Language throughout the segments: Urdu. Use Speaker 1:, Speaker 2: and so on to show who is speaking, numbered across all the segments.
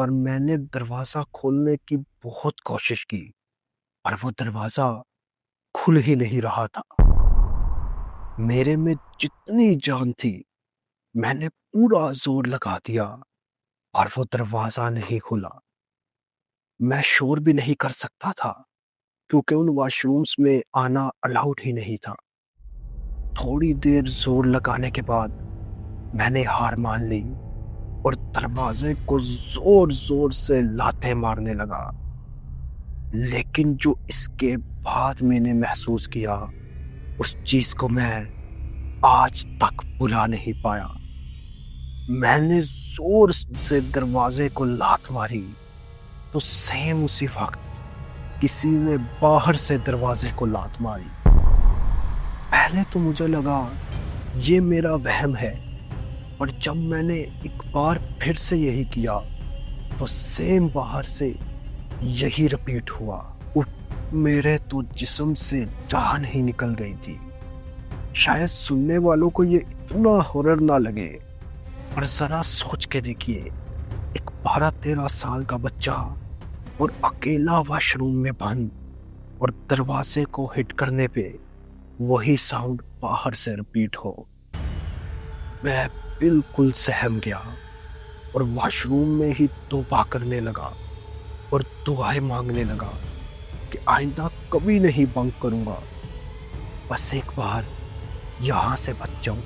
Speaker 1: پر میں نے دروازہ کھولنے کی بہت کوشش کی اور وہ دروازہ کھل ہی نہیں رہا تھا۔ میرے میں جتنی جان تھی میں نے پورا زور لگا دیا اور وہ دروازہ نہیں کھلا۔ میں شور بھی نہیں کر سکتا تھا کیونکہ ان واش رومز میں آنا الاؤڈ ہی نہیں تھا۔ تھوڑی دیر زور لگانے کے بعد میں نے ہار مان لی اور دروازے کو زور زور سے لاتیں مارنے لگا۔ لیکن جو اس کے بعد میں نے محسوس کیا اس چیز کو میں آج تک بھلا نہیں پایا۔ میں نے زور سے دروازے کو لات ماری تو سیم اسی وقت کسی نے باہر سے دروازے کو لات ماری۔ پہلے تو مجھے لگا یہ میرا وہم ہے، اور جب میں نے ایک بار پھر سے یہی کیا تو سیم باہر سے یہی رپیٹ ہوا۔ میرے تو جسم سے جان ہی نکل گئی تھی۔ شاید سننے والوں کو یہ اتنا ہارر نہ لگے، پر ذرا سوچ کے دیکھیے، ایک 12-13 سال کا بچہ اور اکیلا واش روم میں بند اور دروازے کو ہٹ کرنے پہ وہی ساؤنڈ باہر سے رپیٹ ہو۔ میں بالکل سہم گیا اور واش روم میں ہی توبہ کرنے لگا اور دعائیں مانگنے لگا کہ آئندہ کبھی نہیں بنک کروں گا، بس ایک بار یہاں سے بچ جاؤں۔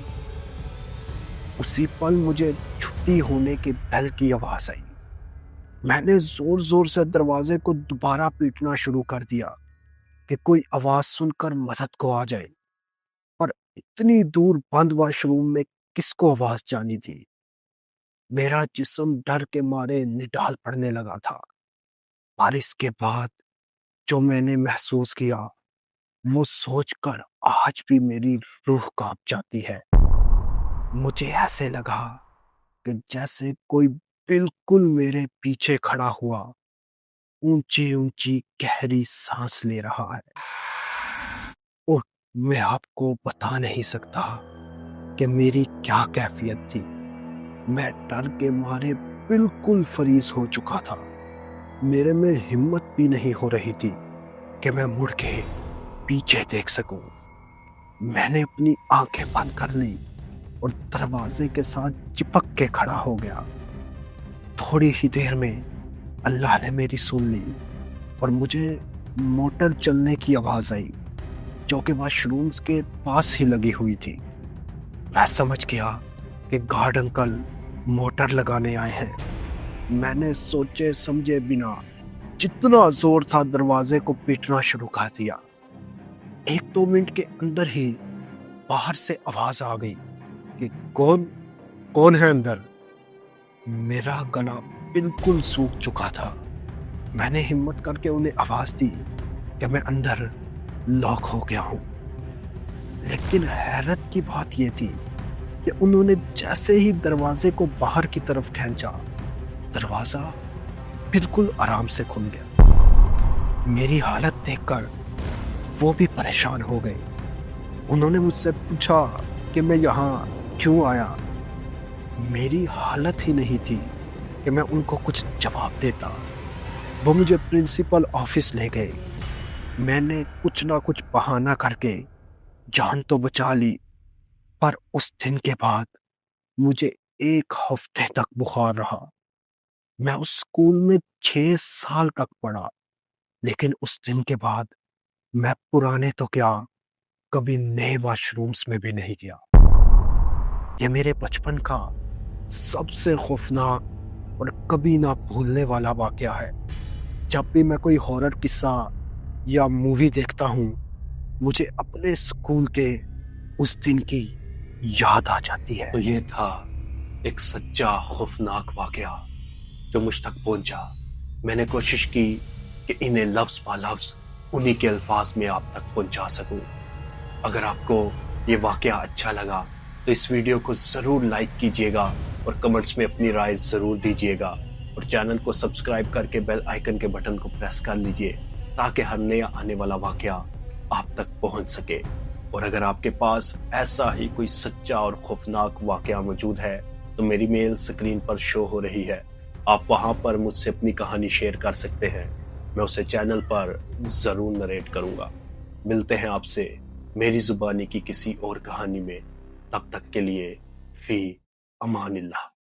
Speaker 1: اسی پل مجھے چھٹی ہونے کے بیل کی آواز آئی۔ میں نے زور زور سے دروازے کو دوبارہ پیٹنا شروع کر دیا کہ کوئی آواز سن کر مدد کو آ جائے، پر اتنی دور بند واش روم میں کس کو آواز جانی تھی؟ میرا جسم ڈر کے مارے نڈال پڑنے لگا تھا، اور اس کے بعد جو میں نے محسوس کیا وہ سوچ کر آج بھی میری روح کانپ جاتی ہے۔ مجھے ایسے لگا کہ جیسے کوئی بالکل میرے پیچھے کھڑا ہوا اونچی اونچی گہری سانس لے رہا ہے۔ اور میں آپ کو بتا نہیں سکتا کہ میری کیا کیفیت تھی۔ میں ڈر کے مارے بالکل فریز ہو چکا تھا۔ میرے میں ہمت بھی نہیں ہو رہی تھی کہ میں مڑ کے پیچھے دیکھ سکوں۔ میں نے اپنی آنکھیں بند کر لی اور دروازے کے ساتھ چپک کے کھڑا ہو گیا۔ تھوڑی ہی دیر میں اللہ نے میری سن لی اور مجھے موٹر چلنے کی آواز آئی جو کہ واش رومز کے پاس ہی لگی ہوئی تھی۔ میں سمجھ گیا کہ گارڈ انکل موٹر لگانے آئے ہیں۔ میں نے سوچے سمجھے بنا جتنا زور تھا دروازے کو پیٹنا شروع کر دیا۔ 1-2 منٹ کے اندر ہی باہر سے آواز آ گئی کہ کون ہے اندر؟ میرا گلا بالکل سوکھ چکا تھا۔ میں نے ہمت کر کے انہیں آواز دی کہ میں اندر لاک ہو گیا ہوں۔ لیکن حیرت کی بات یہ تھی کہ انہوں نے جیسے ہی دروازے کو باہر کی طرف کھینچا، دروازہ بالکل آرام سے کھل گیا۔ میری حالت دیکھ کر وہ بھی پریشان ہو گئے۔ انہوں نے مجھ سے پوچھا کہ میں یہاں کیوں آیا۔ میری حالت ہی نہیں تھی کہ میں ان کو کچھ جواب دیتا۔ وہ مجھے پرنسپل آفس لے گئے۔ میں نے کچھ نہ کچھ بہانہ کر کے جان تو بچا لی، پر اس دن کے بعد مجھے 1 ہفتے تک بخار رہا۔ میں اس اسکول میں 6 سال تک پڑھا، لیکن اس دن کے بعد میں پرانے تو کیا کبھی نئے واش رومز میں بھی نہیں گیا۔ یہ میرے بچپن کا سب سے خوفناک اور کبھی نہ بھولنے والا واقعہ ہے۔ جب بھی میں کوئی ہارر قصہ یا مووی دیکھتا ہوں، مجھے اپنے اسکول کے اس دن کی یاد آ جاتی ہے۔
Speaker 2: تو یہ تھا ایک سچا خوفناک واقعہ جو مجھ تک پہنچا۔ میں نے کوشش کی کہ انہیں لفظ با لفظ انہی کے الفاظ میں آپ تک پہنچا سکوں۔ اگر آپ کو یہ واقعہ اچھا لگا تو اس ویڈیو کو ضرور لائک کیجیے گا اور کمنٹس میں اپنی رائے ضرور دیجیے گا، اور چینل کو سبسکرائب کر کے بیل آئیکن کے بٹن کو پریس کر لیجیے تاکہ ہر نیا آنے والا واقعہ آپ تک پہنچ سکے۔ اور اگر آپ کے پاس ایسا ہی کوئی سچا اور خوفناک واقعہ موجود ہے تو میری میل سکرین پر شو ہو رہی ہے، آپ وہاں پر مجھ سے اپنی کہانی شیئر کر سکتے ہیں، میں اسے چینل پر ضرور نریٹ کروں گا۔ ملتے ہیں آپ سے میری زبانی کی کسی اور کہانی میں، تب تک کے لیے فی امان اللہ۔